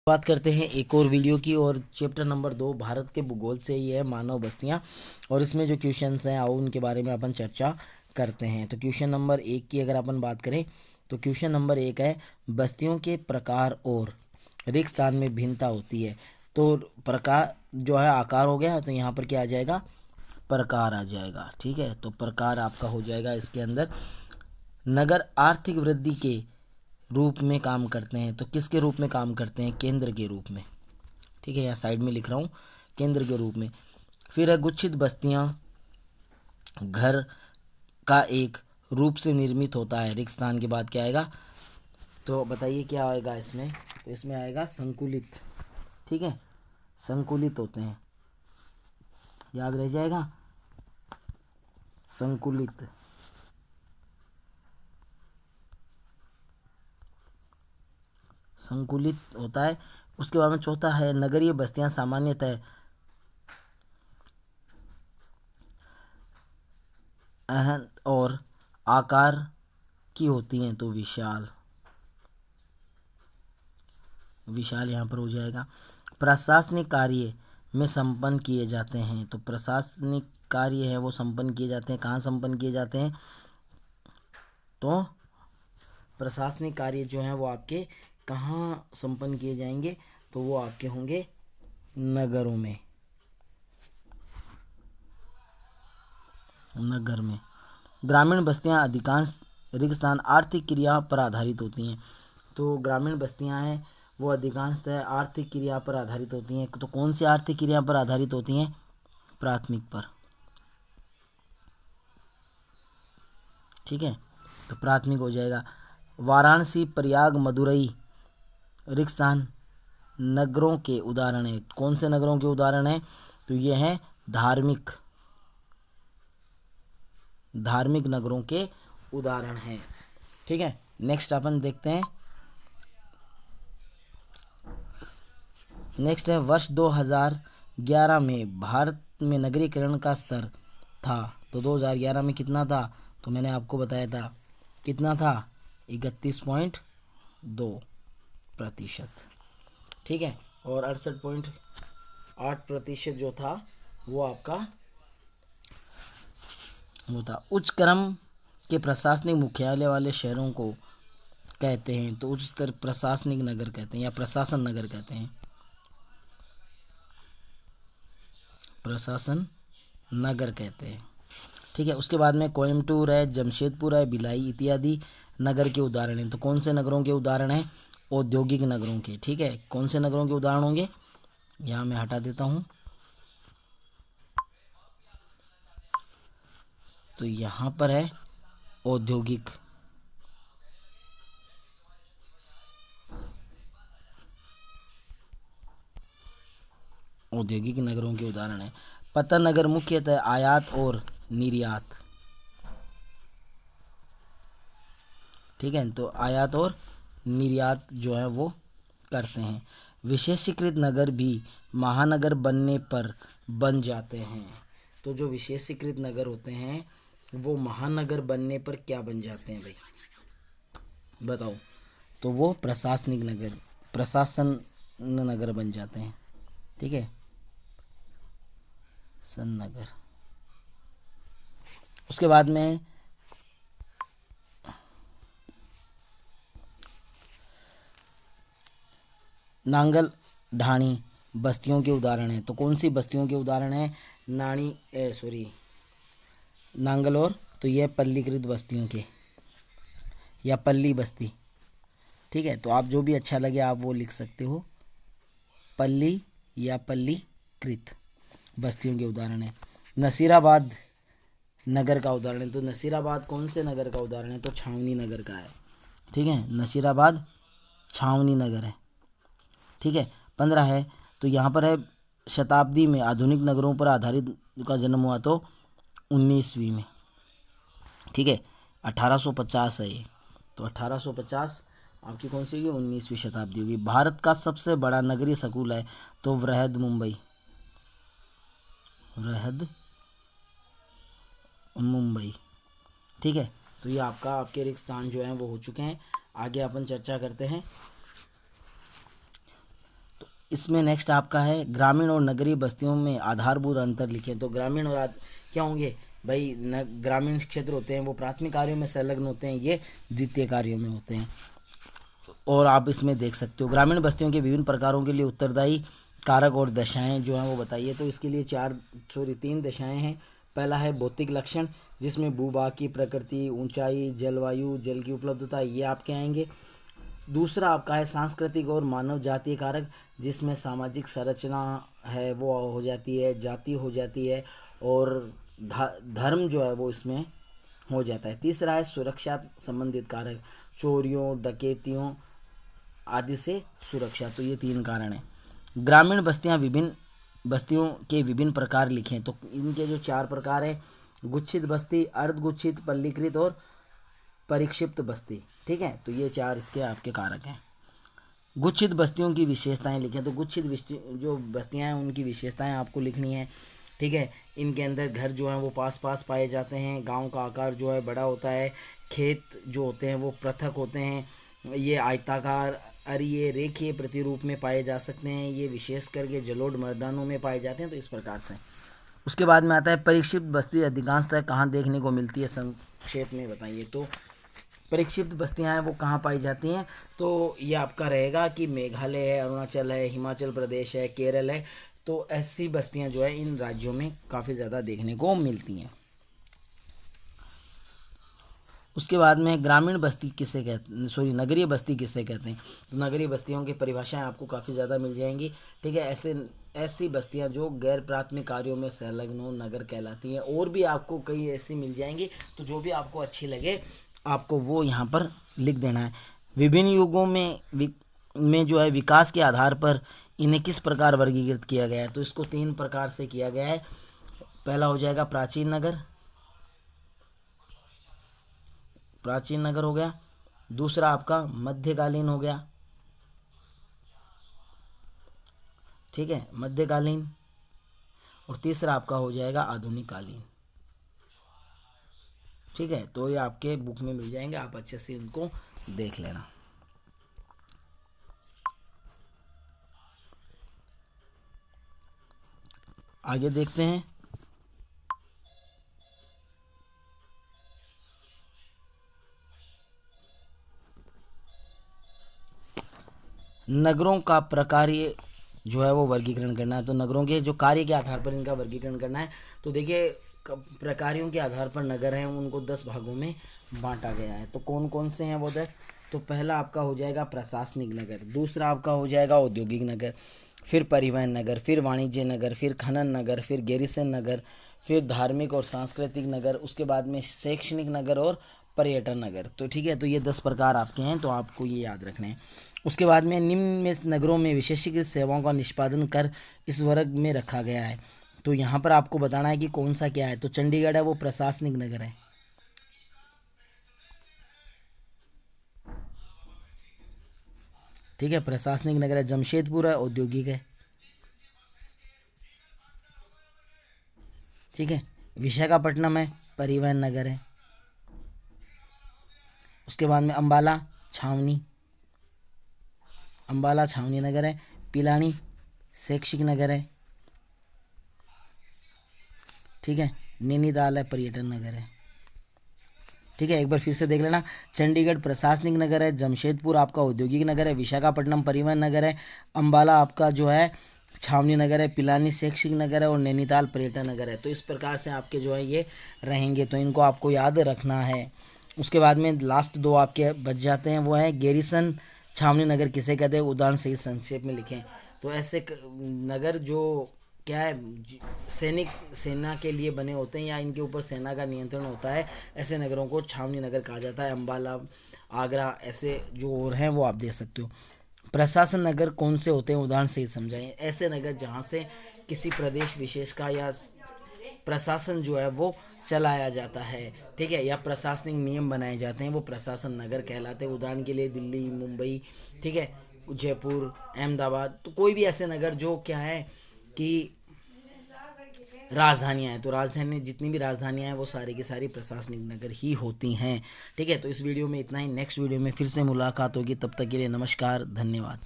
बात करते हैं एक और वीडियो की। और चैप्टर नंबर 2 भारत के भूगोल से ही है, मानव बस्तियां। और इसमें जो क्वेश्चंस हैं आओ उनके बारे में अपन चर्चा करते हैं। तो क्वेश्चन नंबर 1 की अगर अपन बात करें तो क्वेश्चन नंबर 1 है, बस्तियों के प्रकार और रिक्त स्थान में भिन्नता होती है। तो प्रकार जो है आकार हो गया, तो यहाँ पर क्या आ जाएगा, प्रकार आ जाएगा। ठीक है, तो प्रकार आपका हो जाएगा इसके अंदर। नगर आर्थिक वृद्धि के रूप में काम करते हैं। तो किसके रूप में काम करते हैं? केंद्र के रूप में। ठीक है, यहाँ साइड में लिख रहा हूँ, केंद्र के रूप में। फिर है, गुच्छित बस्तियाँ घर का एक रूप से निर्मित होता है। रिक्त स्थान के बाद क्या आएगा, तो बताइए क्या आएगा इसमें? तो इसमें आएगा संकुलित। ठीक है, संकुलित होते हैं, याद रह जाएगा, संकुलित। संकुलित होता है। उसके बाद में चौथा है, नगरीय बस्तियां सामान्यतः अहम और आकार की होती हैं। तो विशाल, विशाल यहाँ पर हो जाएगा। प्रशासनिक कार्य में संपन्न किए जाते हैं। तो प्रशासनिक कार्य है वो संपन्न किए जाते हैं। कहाँ संपन्न किए जाते हैं? तो प्रशासनिक कार्य जो हैं वो आपके कहाँ संपन्न किए जाएंगे? तो वो आपके होंगे नगरों में, नगर में। ग्रामीण बस्तियां अधिकांश रिक्त स्थान आर्थिक क्रिया पर आधारित होती हैं। तो ग्रामीण बस्तियां हैं वो अधिकांशतः आर्थिक क्रिया पर आधारित होती हैं। तो कौन सी आर्थिक क्रिया पर आधारित होती हैं? प्राथमिक पर। ठीक है, तो प्राथमिक हो जाएगा। वाराणसी, प्रयाग, मदुरई रिक्त स्थान नगरों के उदाहरण है। कौन से नगरों के उदाहरण है? तो ये हैं धार्मिक, धार्मिक नगरों के उदाहरण हैं। ठीक है, नेक्स्ट अपन देखते हैं। नेक्स्ट है, वर्ष 2011 में भारत में नगरीकरण का स्तर था। तो 2011 में कितना था? तो मैंने आपको बताया था कितना था, 31.2%। ठीक है, और 68.8% जो था वो आपका वो था। उच्च क्रम के प्रशासनिक मुख्यालय वाले शहरों को कहते हैं। तो उच्च स्तर प्रशासनिक नगर कहते हैं या प्रशासन नगर कहते हैं, प्रशासन नगर कहते हैं। ठीक है, उसके बाद में कोयम्बटूर है, जमशेदपुर है, भिलाई इत्यादि नगर के उदाहरण हैं। तो कौन से नगरों के उदाहरण हैं? औद्योगिक नगरों के। ठीक है, कौन से नगरों के उदाहरण होंगे? यहाँ मैं हटा देता हूँ। तो यहाँ पर है औद्योगिक, औद्योगिक नगरों के उदाहरण है। पतन नगर मुख्यतः आयात और निर्यात। ठीक है, तो आयात और निर्यात जो है वो करते हैं। विशेषीकृत नगर भी महानगर बनने पर बन जाते हैं। तो जो विशेषीकृत नगर होते हैं वो महानगर बनने पर क्या बन जाते हैं भाई, बताओ? तो वो प्रशासनिक नगर, प्रशासन नगर बन जाते हैं। ठीक है, सन नगर। उसके बाद में नांगल ढाणी बस्तियों के उदाहरण हैं। तो कौन सी बस्तियों के उदाहरण हैं? नांगल और, तो ये पल्लीकृत बस्तियों के या पल्ली बस्ती। ठीक है, तो आप जो भी अच्छा लगे आप वो लिख सकते हो, पल्ली या पल्लीकृत बस्तियों के उदाहरण है। नसीराबाद नगर का उदाहरण है। तो नसीराबाद कौन से नगर का उदाहरण है? तो छावनी नगर का है। ठीक है, नसीराबाद छावनी नगर है। ठीक है, 15 है, तो यहाँ पर है, शताब्दी में आधुनिक नगरों पर आधारित का जन्म हुआ तो 19वीं में। ठीक है, 1850 है ये। तो 1850 आपकी कौन सी होगी? 19वीं शताब्दी होगी। भारत का सबसे बड़ा नगरीय स्कूल है। तो वृहद मुंबई, वृहद मुंबई। ठीक है, तो ये आपका आपके रिक्त स्थान जो हैं वो हो चुके हैं। आगे अपन चर्चा करते हैं। इसमें नेक्स्ट आपका है ग्रामीण और नगरीय बस्तियों में आधारभूत अंतर लिखें। तो ग्रामीण और क्या होंगे भाई, ग्रामीण क्षेत्र होते हैं वो प्राथमिक कार्यों में संलग्न होते हैं, ये द्वितीय कार्यों में होते हैं। और आप इसमें देख सकते हो ग्रामीण बस्तियों के विभिन्न प्रकारों के लिए उत्तरदायी कारक और दशाएं जो हैं वो बताइए। तो इसके लिए 3 दशाएं हैं। पहला है भौतिक लक्षण, जिसमें भूभाग की प्रकृति, ऊंचाई, जलवायु, जल की उपलब्धता, ये आपके आएंगे। दूसरा आपका है सांस्कृतिक और मानव जातीय कारक, जिसमें सामाजिक संरचना है वो हो जाती है, जाति हो जाती है, और धर्म जो है वो इसमें हो जाता है। तीसरा है सुरक्षा संबंधित कारक, चोरियों, डकैतियों आदि से सुरक्षा। तो ये 3 कारण हैं। ग्रामीण बस्तियों के विभिन्न प्रकार लिखें। तो इनके जो 4 प्रकार हैं, गुच्छित बस्ती, अर्धगुच्छित, पल्लीकृत और परिक्षिप्त बस्ती। ठीक है, तो ये 4 इसके आपके कारक हैं। गुच्छित बस्तियों की विशेषताएं लिखें। तो गुच्छित जो बस्तियां हैं उनकी विशेषताएं आपको लिखनी है। ठीक है, इनके अंदर घर जो हैं वो पास पास पाए जाते हैं, गांव का आकार जो है बड़ा होता है, खेत जो होते हैं वो पृथक होते हैं, ये आयताकार, अरीय, रेखीय प्रतिरूप में पाए जा सकते हैं, ये विशेष करके जलोढ़ मैदानों में पाए जाते हैं। तो इस प्रकार से उसके बाद में आता है परिक्षिप्त बस्ती अधिकांशतः कहाँ देखने को मिलती है, संक्षेप में बताइए। तो परिक्षिप्त बस्तियां हैं वो कहाँ पाई जाती हैं, तो ये आपका रहेगा कि मेघालय है, अरुणाचल है, हिमाचल प्रदेश है, केरल है। तो ऐसी बस्तियां जो है इन राज्यों में काफ़ी ज़्यादा देखने को मिलती हैं। उसके बाद में ग्रामीण बस्ती किसे कहते हैं, नगरीय बस्ती किसे कहते हैं। तो नगरीय बस्तियों की परिभाषाएं आपको काफ़ी ज़्यादा मिल जाएंगी। ठीक है, ऐसी बस्तियां जो गैर प्राथमिक कार्यों में संलग्न हो नगर कहलाती हैं। और भी आपको कई ऐसी मिल जाएंगी, तो जो भी आपको अच्छी लगे आपको वो यहाँ पर लिख देना है। विभिन्न युगों में जो है विकास के आधार पर इन्हें किस प्रकार वर्गीकृत किया गया है। तो इसको 3 प्रकार से किया गया है। पहला हो जाएगा प्राचीन नगर हो गया। दूसरा आपका मध्यकालीन हो गया। ठीक है, मध्यकालीन। और तीसरा आपका हो जाएगा आधुनिक कालीन। ठीक है, तो ये आपके बुक में मिल जाएंगे, आप अच्छे से इनको देख लेना। आगे देखते हैं। नगरों का प्रकार्य जो है वो वर्गीकरण करना है। तो नगरों के जो कार्य के आधार पर इनका वर्गीकरण करना है। तो देखिए प्रकारों के आधार पर नगर हैं उनको 10 भागों में बांटा गया है। तो कौन कौन से हैं वो 10। तो पहला आपका हो जाएगा प्रशासनिक नगर, दूसरा आपका हो जाएगा औद्योगिक नगर, फिर परिवहन नगर, फिर वाणिज्य नगर, फिर खनन नगर, फिर गैरीसन नगर, फिर धार्मिक और सांस्कृतिक नगर, उसके बाद में शैक्षणिक नगर और पर्यटन नगर। तो ठीक है, तो ये 10 प्रकार आपके हैं, तो आपको ये याद रखने हैं। उसके बाद में निम्न में नगरों में विशेषीकृत सेवाओं का निष्पादन कर इस वर्ग में रखा गया है। तो यहाँ पर आपको बताना है कि कौन सा क्या है। तो चंडीगढ़ है वो प्रशासनिक नगर है। ठीक है, प्रशासनिक नगर है। जमशेदपुर है औद्योगिक है। ठीक है, विशाखापट्टनम है परिवहन नगर है। उसके बाद में अंबाला छावनी नगर है। पिलानी शैक्षिक नगर है। ठीक है, नैनीताल है पर्यटन नगर है। ठीक है, एक बार फिर से देख लेना। चंडीगढ़ प्रशासनिक नगर है, जमशेदपुर आपका औद्योगिक नगर है, विशाखापट्टनम परिवहन नगर है, अंबाला आपका जो है छावनी नगर है, पिलानी शैक्षिक नगर है और नैनीताल पर्यटन नगर है। तो इस प्रकार से आपके जो है ये रहेंगे, तो इनको आपको याद रखना है। उसके बाद में लास्ट 2 आपके बच जाते हैं, वो है गैरीसन छावनी नगर किसे कहते हैं, उदाहरण सही संक्षेप में लिखें। तो ऐसे नगर जो क्या है सेना के लिए बने होते हैं या इनके ऊपर सेना का नियंत्रण होता है, ऐसे नगरों को छावनी नगर कहा जाता है। अंबाला, आगरा, ऐसे जो और हैं वो आप देख सकते हो। प्रशासन नगर कौन से होते हैं, उदाहरण से ही समझाएं। ऐसे नगर जहाँ से किसी प्रदेश विशेष का या प्रशासन जो है वो चलाया जाता है। ठीक है, या प्रशासनिक नियम बनाए जाते हैं, वो प्रशासन नगर कहलाते हैं। उदाहरण के लिए दिल्ली, मुंबई, ठीक है, जयपुर, अहमदाबाद। तो कोई भी ऐसे नगर जो क्या है कि राजधानियाँ हैं, तो राजधानी जितनी भी राजधानियाँ हैं वो सारी की सारी प्रशासनिक नगर ही होती हैं। ठीक है, तो इस वीडियो में इतना ही। नेक्स्ट वीडियो में फिर से मुलाकात होगी, तब तक के लिए नमस्कार, धन्यवाद।